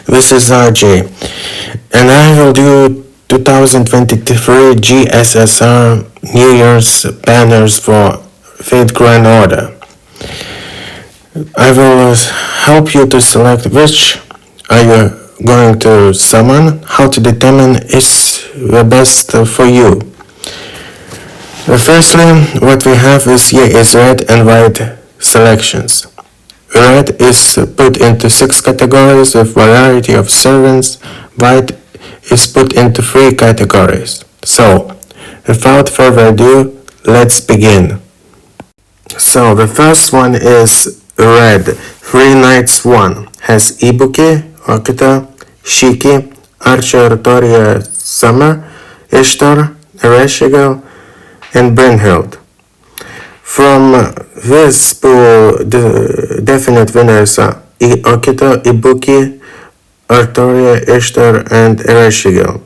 This is RJ, and I will do 2023 GSSR New Year's banners for 5th Grand Order. I will help you to select which are you going to summon, how to determine is the best for you. Firstly, what we have is red and white selections. Red is put into 6 categories with variety of servants. White is put into 3 categories. So, without further ado, let's begin. So, the first one is red. 3 Knights 1 has Ibuki, Okita, Shiki, Archer, Toria, Summer, Ishtar, Ereshigal, and Brynhild. From this pool, the definite winners are Okita, Ibuki, Artoria, Ishtar, and Ereshigal.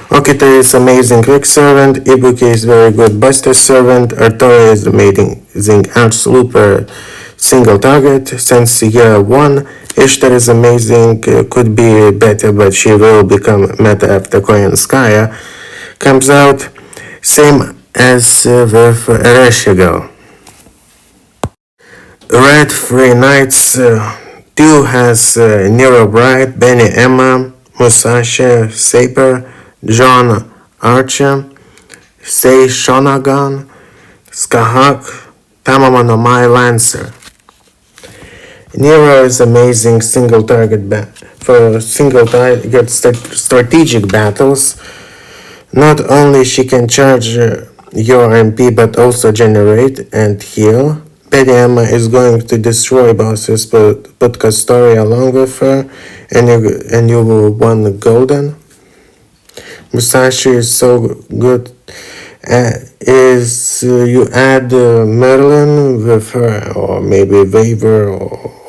Okita is amazing quick servant, Ibuki is very good buster servant, Artoria is amazing arch looper single target since year 1, Ishtar is amazing, could be better but she will become meta after Koyanskaya comes out, same as with Ereshigal. Red 3 Knights 2 has Nero Bright, Benny Emma, Musashi Saper, John Archer, Sei Shonagon, Skahak, Tamama no Mai Lancer. Nero is amazing single target for single target strategic battles. Not only she can charge your MP but also generate and heal. Benny Emma is going to destroy bosses but put Castoria along with her and you will won golden. Musashi is so good you add Merlin with her or maybe Waver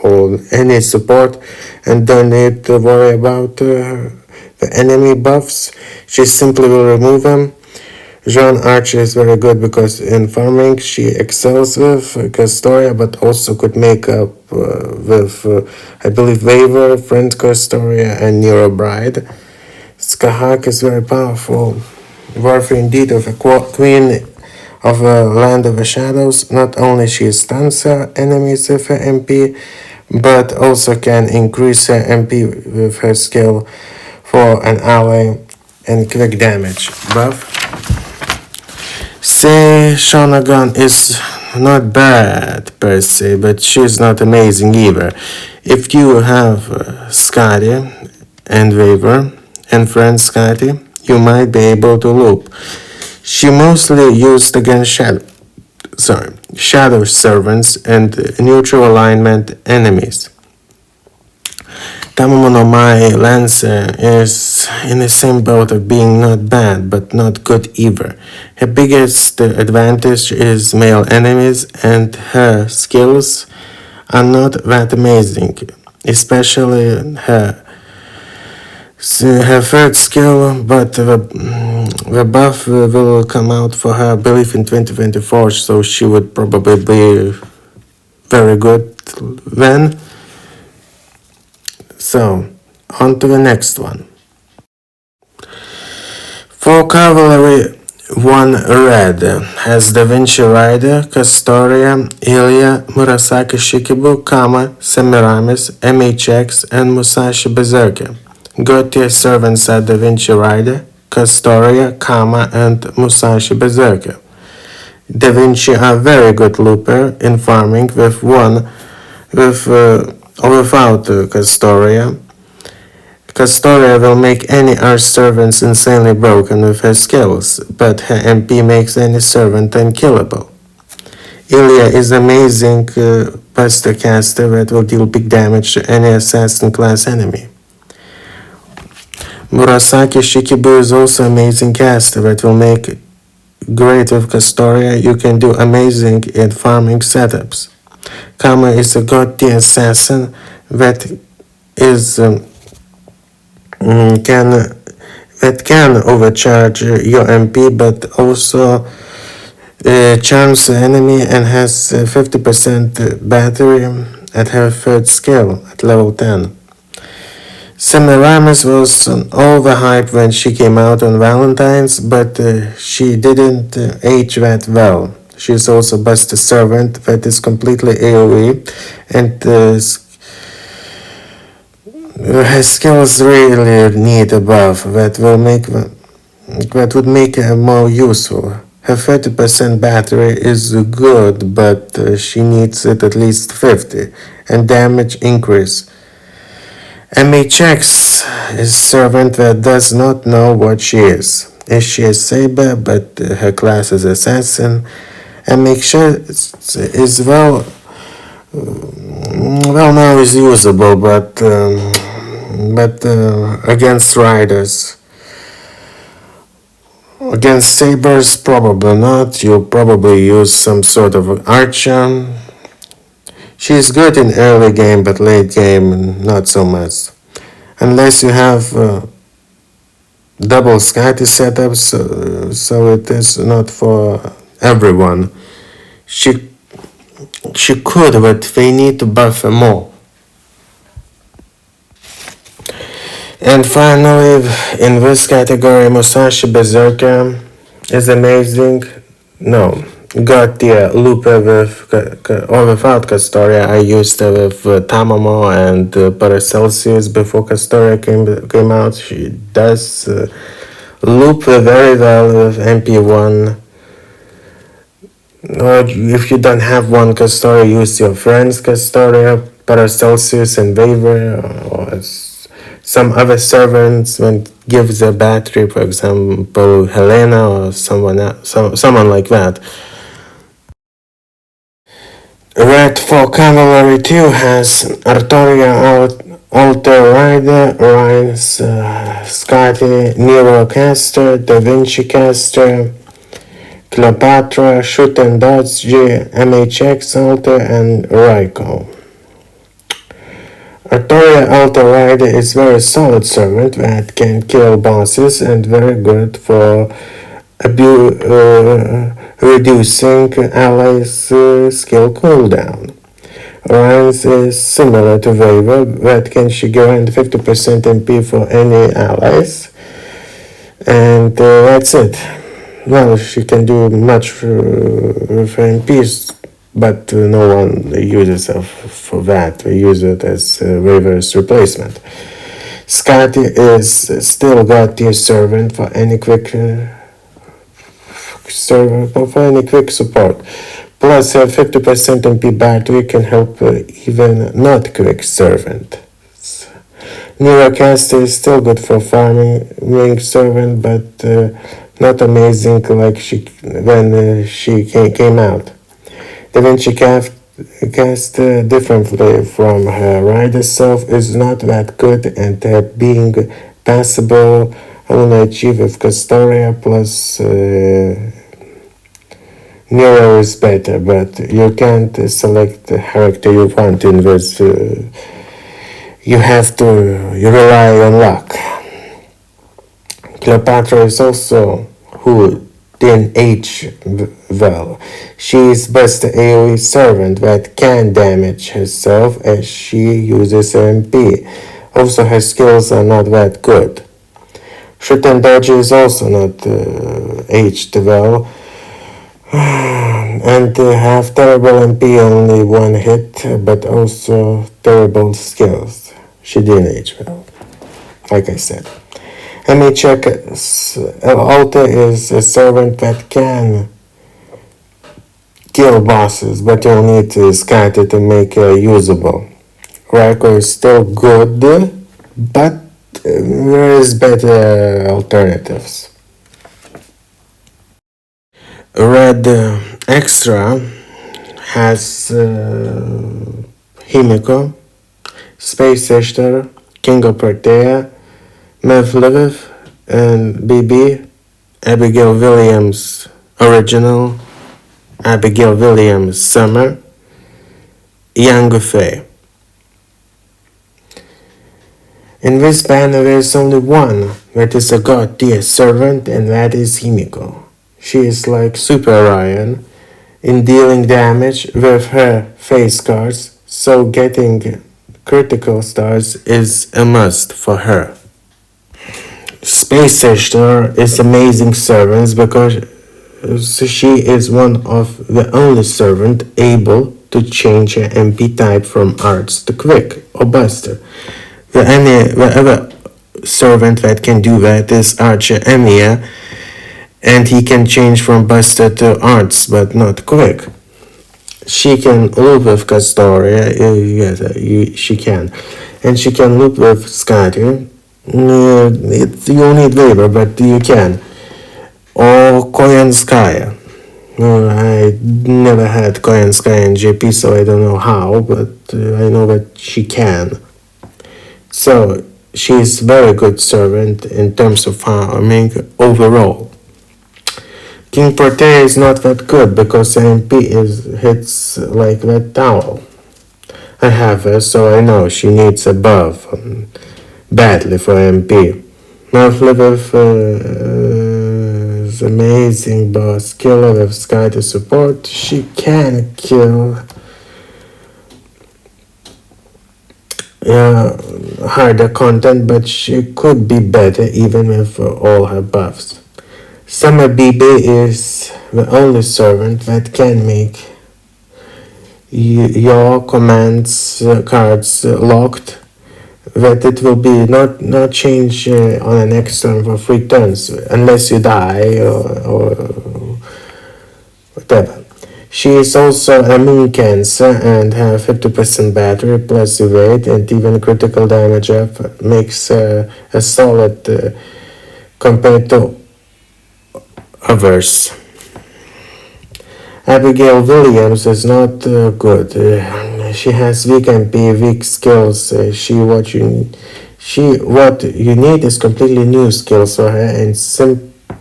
or any support and don't need to worry about the enemy buffs. She simply will remove them. Jean Archer is very good because in farming she excels with Castoria but also could make up with I believe Waver, Friend Castoria and Nero Bride. Skahak is very powerful, worthy indeed of a queen of the Land of the Shadows. Not only she stuns her enemies with her MP but also can increase her MP with her skill for an ally and quick damage buff. Sei Shonagon is not bad per se, but she's not amazing either. If you have Scotty and Waver and friend Scotty, you might be able to loop. She mostly used against shadow servants and neutral alignment enemies. Tamamo no Mai Lancer is in the same boat of being not bad but not good either. Her biggest advantage is male enemies and her skills are not that amazing, especially her third skill, but the buff will come out for her, I believe, in 2024, so she would probably be very good then. So, on to the next one. For Cavalry 1 Red has Da Vinci Rider, Castoria, Ilya, Murasaki Shikibu, Kama, Semiramis, MHX, and Musashi Berserker. God tier servants are Da Vinci Rider, Castoria, Kama, and Musashi Berserker. Da Vinci are very good looper in farming with without Castoria. Castoria will make any arch servants insanely broken with her skills, but her MP makes any servant unkillable. Ilya is amazing buster caster that will deal big damage to any assassin class enemy. Murasaki Shikibu is also amazing caster that will make great with Castoria. You can do amazing in farming setups. Kama is a god tier assassin that is can overcharge your MP but also charms the enemy and has 50% battery at her third skill at level 10. Semiramis was overhyped when she came out on Valentine's, but she didn't age that well. She's also best servant that is completely AoE and her skills really need a buff that would make her more useful. Her 30% battery is good, but she needs it at least 50, and damage increase. MHX is servant that does not know what she is. Is she a saber, but her class is assassin? MHX is well now is usable, but against riders. Against sabers, probably not. You'll probably use some sort of archer. She's good in early game, but late game, not so much. Unless you have double Scotty setups, so it is not for everyone. She could, but they need to buff her more. And finally, in this category, Musashi Berserker is amazing. No, God tier Lupe with or without Castoria. I used her with Tamamo and Paracelsus before Castoria came out. She does loop very well with MP1. Or if you don't have one Castoria, use your friend's Castoria, Paracelsus and Waver, or some other servants when gives a battery, for example, Helena or someone like that. Red for Cavalry 2 has Artoria, Alter Rider, Ryan's Scotty, Nero Caster, Da Vinci Caster, Cleopatra, Shoot and Dodge, MHX Alter, and Raiko. Artoria Alter Rider is very solid servant that can kill bosses and very good for reducing allies' skill cooldown. Ryan's is similar to Waver, that can she grant 50% MP for any allies, and that's it. Well, she can do much for MPs, but no one uses her for that. They use it as Waver's replacement. Scotty is still God tier servant for any quick support. Plus, her 50% MP battery can help even not quick servant. Neurocaster is still good for farming servant, but not amazing like when she came out. Da Vinci cast differently from her rider self is not that good, and being passable only achieved with Castoria plus Nero is better, but you can't select the character you want in this. You have to rely on luck. Cleopatra is also who didn't age well. She is best AoE servant that can damage herself as she uses MP. Also, her skills are not that good. Shoot and Dodge is also not aged well. And have terrible MP, only one hit, but also terrible skills. She didn't age well, like I said. MHX Alter is a servant that can kill bosses, but you'll need to Scotty to make her usable. Raiko is still good, but there is better alternatives. Red Extra has Himiko, Space Ishtar, King of Pertea, Mev Lviv, and BB, Abigail Williams Original, Abigail Williams Summer, Young Faye. In this banner there is only one that is a god tier servant, and that is Himiko. She is like Super Orion in dealing damage with her face cards, so getting critical stars is a must for her. Space Sister is amazing servants because she is one of the only servant able to change her MP type from arts to quick or buster. The other servant that can do that is Archer Emia, and he can change from buster to arts but not quick. She can loop with Castoria, yes, she can. And she can loop with Scotty. You need labor, but you can. Or Koyanskaya. I never had Koyanskaya in JP, so I don't know how, but I know that she can. So, she's very good servant in terms of farming overall. King Protea is not that good because MP hits like that towel. I have her, so I know she needs a buff badly for MP. Malfliv is amazing boss. Killer with Sky to support. She can kill harder content, but she could be better even with all her buffs. Summer BB is the only servant that can make your commands cards locked, that it will be not change on the next turn for 3 turns unless you die or whatever. She is also a moon cancer and have 50% battery plus evade and even critical damage up makes a solid compared to others. Abigail Williams is not good. She has weak MP, weak skills. What you need is completely new skills for her, and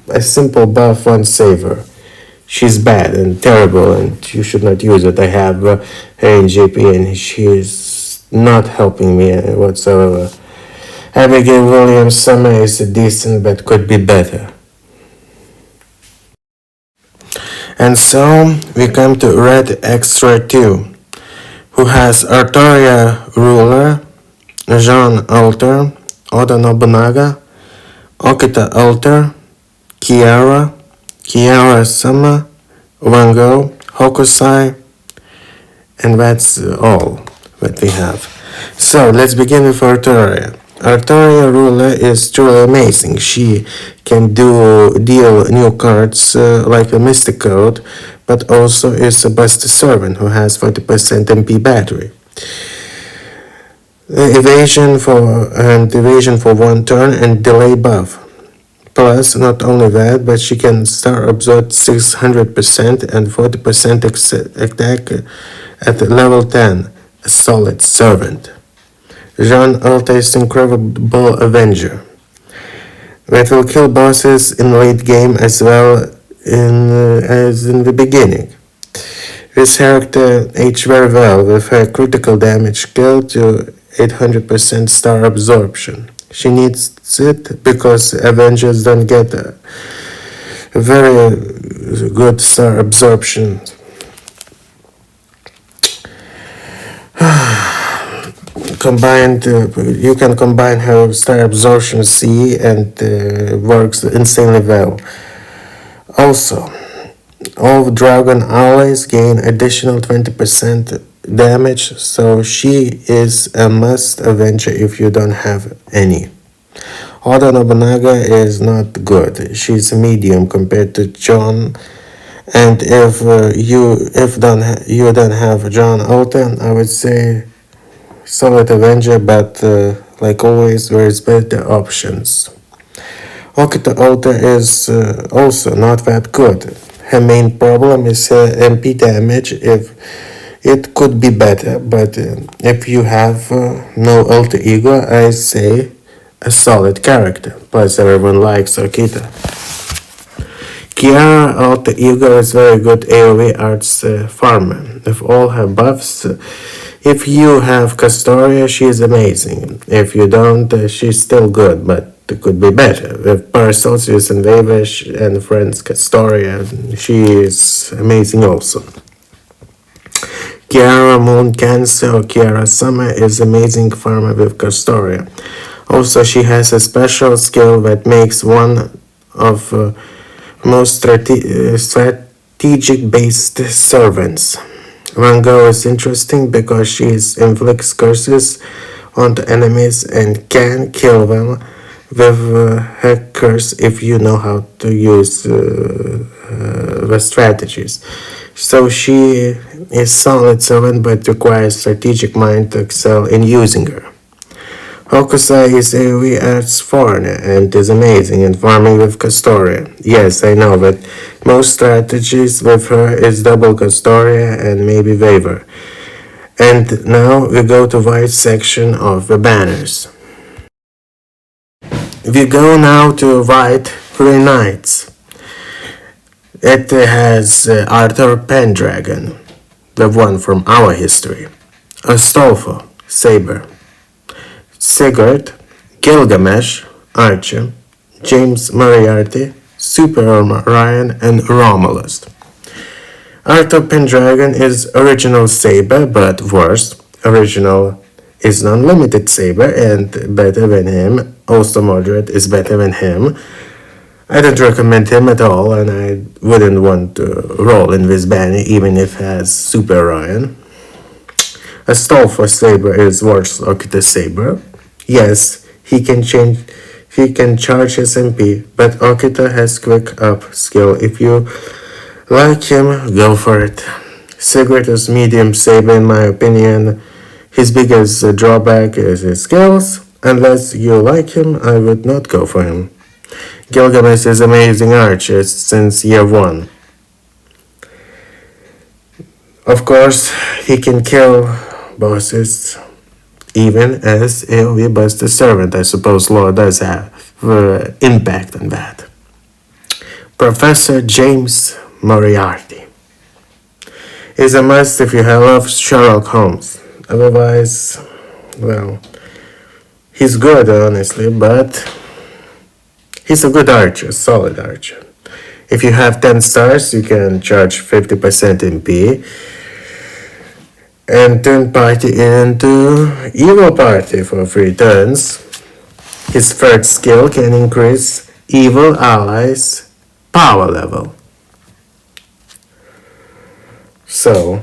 a simple buff won't save her. She's bad and terrible, and you should not use it. I have her in JP, and she is not helping me whatsoever. Abigail Williams Summer is decent, but could be better. And so we come to Red Extra 2, who has Artoria Ruler, Jean Alter, Oda Nobunaga, Okita Alter, Kiara Summer, Wango, Hokusai, and that's all that we have. So let's begin with Artoria. Artoria Ruler is truly amazing. She can deal new cards like a Mystic Code, but also is a Buster Servant who has 40% MP battery. Evasion for 1 turn and delay buff. Plus, not only that, but she can star absorb 600% and 40% attack at level 10. A solid servant. Jean Alta is incredible Avenger that will kill bosses in late game as well as in the beginning. This character aged very well with her critical damage skill to 800% star absorption. She needs it because Avengers don't get a very good star absorption. You can combine her star absorption C and works insanely well. Also, all dragon allies gain additional 20% damage, so she is a must Avenger if you don't have any. Oda Nobunaga is not good. She's medium compared to John, and if you don't have John Alton, I would say solid Avenger, but like always, there is better options. Okita Alta is also not that good. Her main problem is her MP damage. If it could be better, but if you have no alter ego, I say a solid character. Plus, everyone likes Okita. Kiara alter ego is very good AoE arts farmer. With all her buffs, if you have Castoria, she is amazing. If you don't, she's still good, but it could be better. With Paracelsus and Vavish and friends Castoria, she is amazing also. Kiara Moon Cancer or Kiara Summer is amazing farmer with Castoria. Also, she has a special skill that makes one of most strategic based servants. Van Gogh is interesting because she inflicts curses onto enemies and can kill them with her curse if you know how to use the strategies. So she is solid servant but requires strategic mind to excel in using her. Hokusai is AoE arts foreigner and is amazing in farming with Castoria. Yes, I know, but most strategies with her is double Castoria and maybe Waver. And now we go to white section of the banners. We go now to white Green Knights. It has Arthur Pendragon, the one from our history. Astolfo, Saber. Sigurd, Gilgamesh, Archer, James Moriarty, Super Orion, and Romulus. Arthur Pendragon is original Saber, but worse. Original is non-limited Saber and better than him. Also moderate is better than him. I don't recommend him at all, and I wouldn't want to roll in this banner even if it has Super Orion. Astolfo Saber is worse like the Saber. Yes, he can charge his MP, but Okita has quick up skill. If you like him, go for it. Sigurd is medium Saber in my opinion. His biggest drawback is his skills. Unless you like him, I would not go for him. Gilgamesh is amazing archer since year 1. Of course, he can kill bosses even as AoE Buster Servant. I suppose Lore does have impact on that. Professor James Moriarty is a must if you love Sherlock Holmes. Otherwise, well, he's good honestly, but he's a good archer, solid archer. If you have 10 stars, you can charge 50% MP and turn party into evil party for 3 turns. His third skill can increase evil allies' power level. So,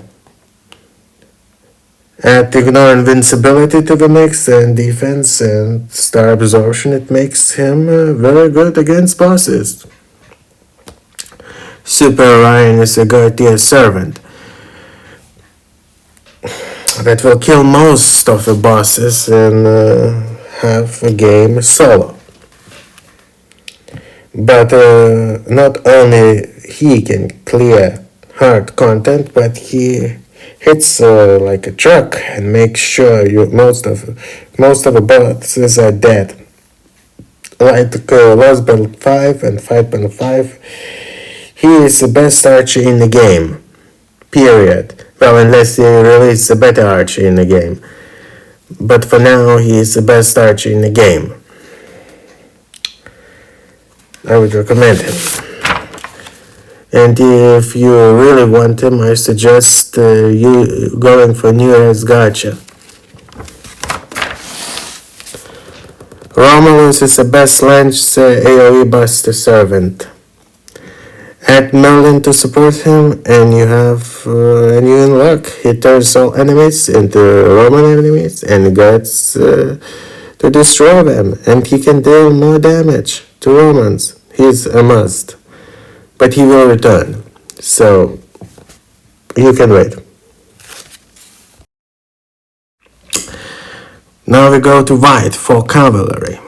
add ignore invincibility to the mix and defense and star absorption. It makes him very good against bosses. Super Orion is a god tier servant that will kill most of the bosses and have a game solo. But not only he can clear hard content, but he hits like a truck and makes sure most of the bosses are dead. Like Lost Battle 5 and 5.5, he is the best archer in the game. Period. Well, unless he releases a better archer in the game. But for now, he is the best archer in the game. I would recommend him. And if you really want him, I suggest you going for New Year's Gacha. Romulus is the best Lancer AoE Buster Servant. Add Merlin to support him, and you in luck. He turns all enemies into Roman enemies and gets to destroy them, and he can deal more damage to Romans. He's a must, but he will return, so you can wait. Now we go to white for cavalry.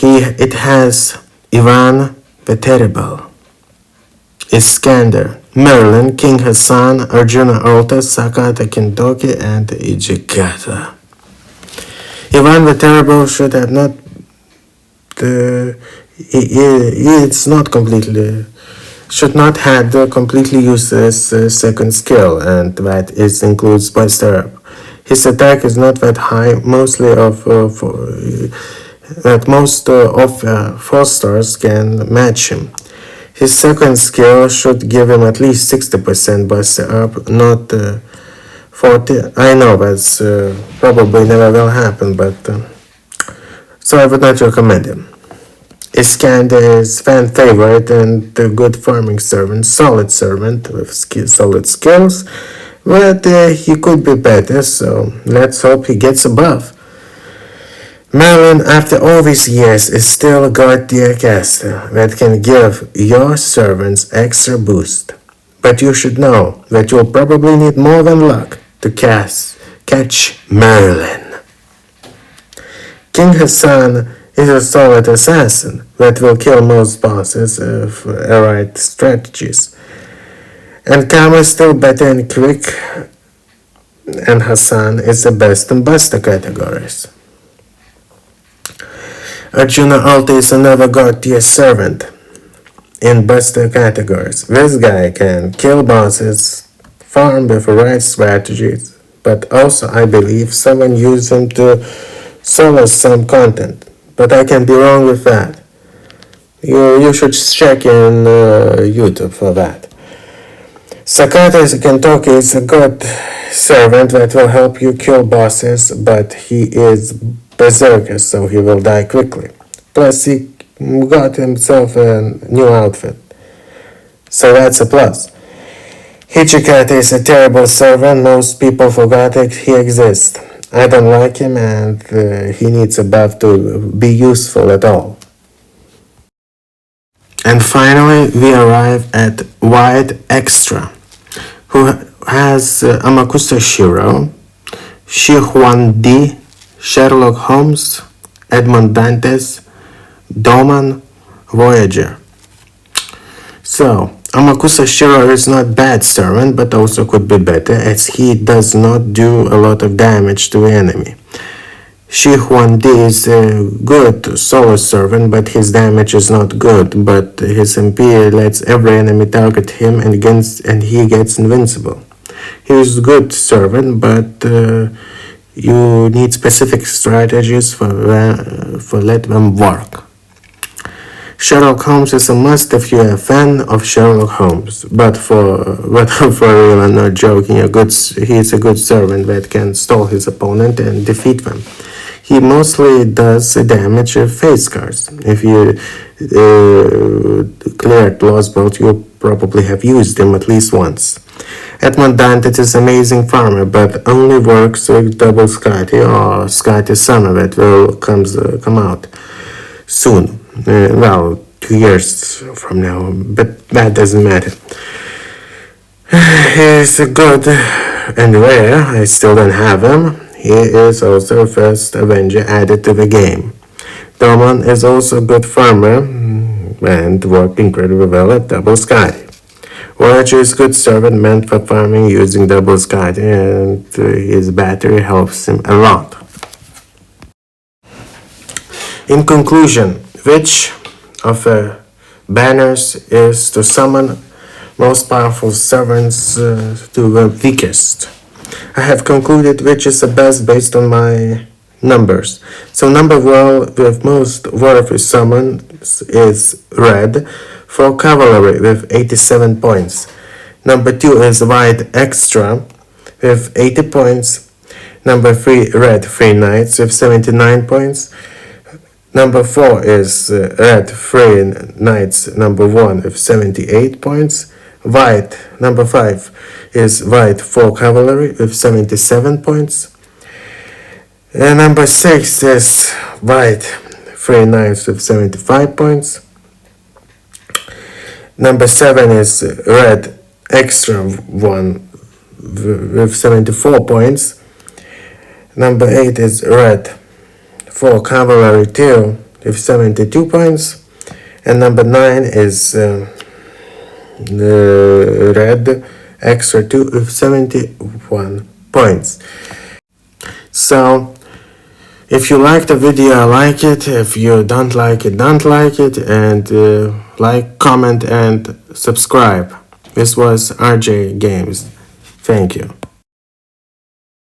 It has Ivan the Terrible, Iskander, Merlin, King Hassan, Arjuna Alta, Sakata Kintoki, and Ijikata. Ivan the Terrible should have not should not have the completely useless second skill, and that includes Buster Up. His attack is not that high, most of 4 stars can match him. His second skill should give him at least 60% buster up, not 40. I know that's probably never will happen, but so I would not recommend him. Iskander is fan favorite and a good farming servant, solid servant with solid skills, but he could be better, so let's hope he gets above. Merlin, after all these years, is still a god tier caster that can give your servants extra boost. But you should know that you'll probably need more than luck to catch Merlin. King Hassan is a solid assassin that will kill most bosses with right strategies. And Kama is still better in quick, and Hassan is the best in buster categories. Arjuna Alta is another god tier servant in buster categories. This guy can kill bosses, farm with the right strategies, but also I believe someone used him to solo some content. But I can be wrong with that. You should check in YouTube for that. Sakata Kentoki is a good servant that will help you kill bosses, but he is berserker, so he will die quickly. Plus he got himself a new outfit, so that's a plus. Hichikata is a terrible servant. Most people forgot that he exists. I don't like him, and he needs a buff to be useful at all. And finally, we arrive at White Extra, who has Amakusa Shiro, Shi Huan Di, Sherlock Holmes, Edmond Dantes, Doman, Voyager. So, Amakusa Shiro is not bad servant, but also could be better, as he does not do a lot of damage to the enemy. Shi Huan Di is a good solo servant, but his damage is not good, but his MP lets every enemy target him and he gets invincible. He is a good servant, but you need specific strategies for let them work. Sherlock Holmes is a must if you're a fan of Sherlock Holmes, but for real, I'm not joking. He is a good servant that can stall his opponent and defeat them. He mostly does damage with face cards. If you cleared Lost Boat, you probably have used him at least once. Edmond Dantes is amazing farmer, but only works with double Scotty or Scotty Summer that will come out soon. 2 years from now, but that doesn't matter. He's good and rare. I still don't have him. He is also the first Avenger added to the game. Doman is also a good farmer and worked incredibly well at double Scotty. Voyager is a good servant meant for farming using double Scotty, and his battery helps him a lot. In conclusion, which of the banners is to summon most powerful servants to the weakest? I have concluded which is the best based on my numbers. So number 1 with most worthy summons is Red for Cavalry with 87 points. Number 2 is White Extra with 80 points. Number 3 Red Free Knights with 79 points. Number 4 is Red Free Knights number 1 with 78 points. White number 5 is White 4 Cavalry with 77 points. And number 6 is White Free Knights with 75 points. Number 7 is Red Extra 1 with 74 points. Number 8 is Red 4 Cavalry 2 with 72 points. And number 9 is the Red Extra 2 with 71 points. So, if you like the video, like it. If you don't like it, don't like it. And like, comment, and subscribe. This was RJ Games. Thank you.